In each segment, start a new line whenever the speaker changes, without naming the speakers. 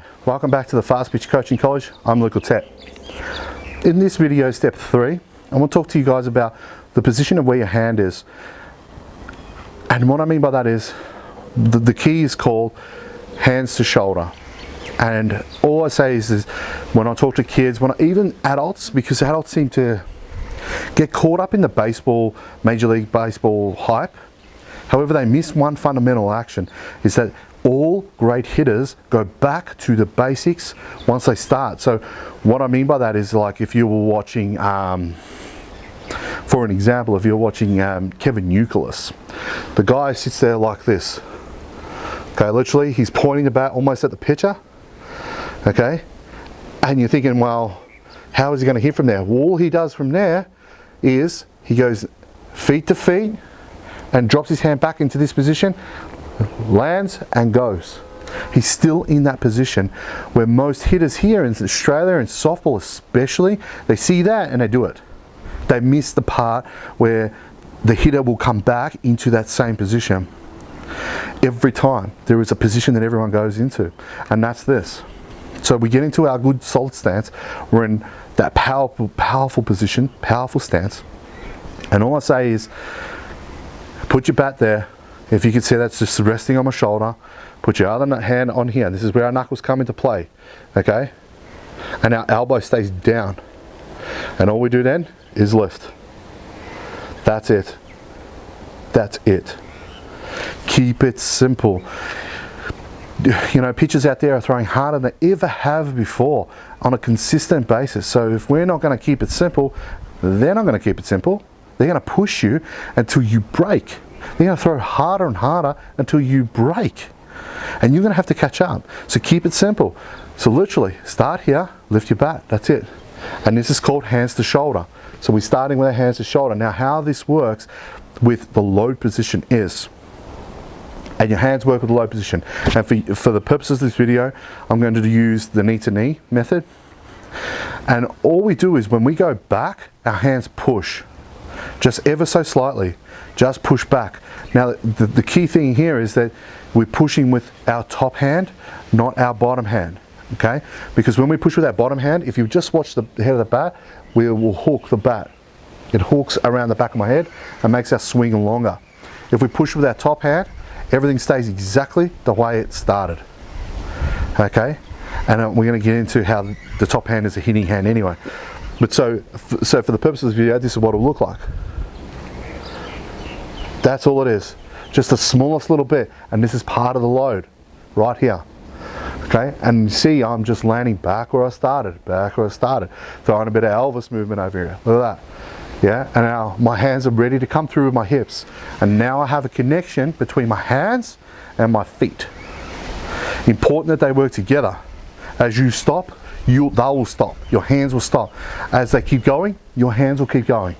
Hi, welcome back to the Fastpitch Coaching College. I'm Luke Tet. In this video, step 3, I want to talk to you guys about the position of where your hand is. And what I mean by that is, the key is called hands to shoulder. And all I say is when I talk to kids, even adults, because adults seem to get caught up in the baseball, Major League Baseball hype. However, they miss one fundamental action, is that all great hitters go back to the basics once they start. So what I mean by that is, like, if you were watching, for an example, if you're watching Kevin Youkilis, the guy sits there like this. Okay, literally, he's pointing the bat almost at the pitcher. Okay, and you're thinking, well, how is he going to hit from there? Well, all he does from there is he goes feet to feet and drops his hand back into this position, lands and goes. He's still in that position, where most hitters here in Australia and softball especially, they see that and they do it. They miss the part where the hitter will come back into that same position. Every time there is a position that everyone goes into, and that's this. So we get into our good solid stance, we're in that powerful position, powerful stance, and all I say is put your bat there. If you can see, that's just resting on my shoulder. Put your other hand on here. This is where our knuckles come into play, okay? And our elbow stays down. And all we do then is lift. That's it. That's it. Keep it simple. You know, pitchers out there are throwing harder than they ever have before on a consistent basis. So if we're not going to keep it simple, they're not going to keep it simple. They're going to push you until you break. They're going to throw harder and harder until you break. And you're going to have to catch up. So keep it simple. So literally, start here, lift your bat. That's it. And this is called hands to shoulder. So we're starting with our hands to shoulder. Now, how this works with the load position is, and your hands work with the load position. And for the purposes of this video, I'm going to use the knee-to-knee method. And all we do is when we go back, our hands push. Just ever so slightly, just push back. Now the key thing here is that we're pushing with our top hand, not our bottom hand, okay? Because when we push with our bottom hand, if you just watch the head of the bat, we will hook the bat. It hooks around the back of my head and makes our swing longer. If we push with our top hand, everything stays exactly the way it started, okay? And we're going to get into how the top hand is a hitting hand anyway. But so for the purpose of this video, this is what it'll look like. That's all it is. Just the smallest little bit, and this is part of the load, right here. Okay, and you see I'm just landing back where I started, throwing a bit of Elvis movement over here. Look at that. Yeah, and now my hands are ready to come through with my hips. And now I have a connection between my hands and my feet. Important that they work together. As you stop, they will stop. Your hands will stop. As they keep going, your hands will keep going.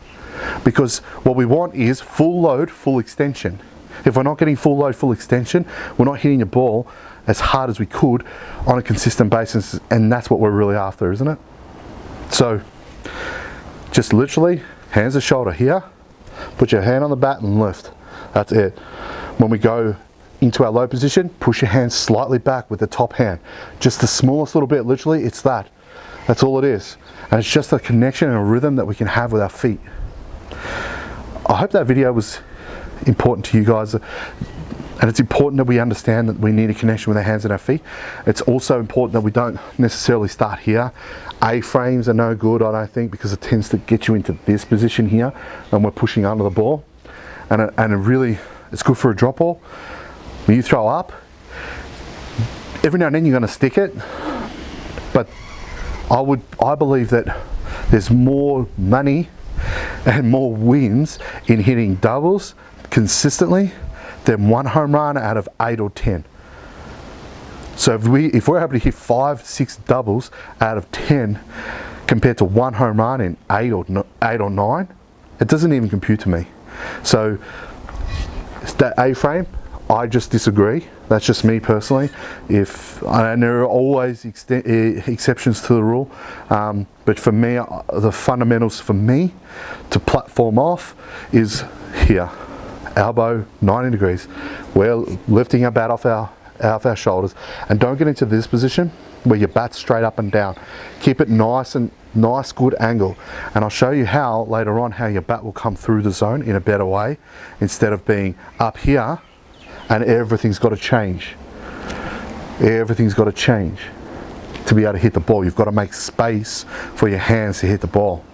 Because what we want is full load, full extension. If we're not getting full load, full extension, we're not hitting the ball as hard as we could on a consistent basis, and that's what we're really after, isn't it? So, just literally, hands to shoulder here, put your hand on the bat and lift. That's it. When we go into our low position, push your hands slightly back with the top hand. Just the smallest little bit, literally, it's that. That's all it is. And it's just a connection and a rhythm that we can have with our feet. I hope that video was important to you guys. And it's important that we understand that we need a connection with our hands and our feet. It's also important that we don't necessarily start here. A-frames are no good, I don't think, because it tends to get you into this position here and we're pushing under the ball. And it's good for a drop ball. When you throw up, every now and then you're going to stick it, but I believe that there's more money and more wins in hitting doubles consistently than one home run out of 8 or 10. So if we're able to hit 5, 6 doubles out of 10 compared to one home run in 8 or 9, it doesn't even compute to me. So that A-frame, I just disagree. That's just me personally. And there are always exceptions to the rule, but for me, the fundamentals for me to platform off is here, elbow 90 degrees. We're lifting our bat off our off our shoulders, and don't get into this position where your bat's straight up and down. Keep it nice, good angle, and I'll show you how later on how your bat will come through the zone in a better way, instead of being up here and everything's got to change. Everything's got to change to be able to hit the ball. You've got to make space for your hands to hit the ball.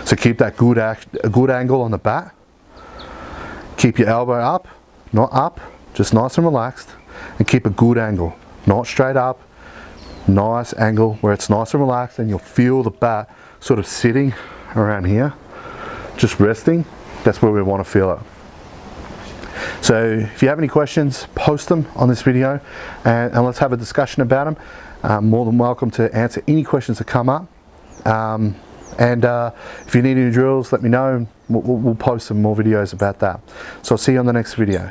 So keep that good angle on the bat. Keep your elbow up, not up, just nice and relaxed, and keep a good angle, not straight up. Nice angle where it's nice and relaxed, and you'll feel the bat sort of sitting around here, just resting. That's where we want to feel it. So if you have any questions, post them on this video, and let's have a discussion about them. More than welcome to answer any questions that come up. If you need any drills, let me know. We'll post some more videos about that. So I'll see you on the next video.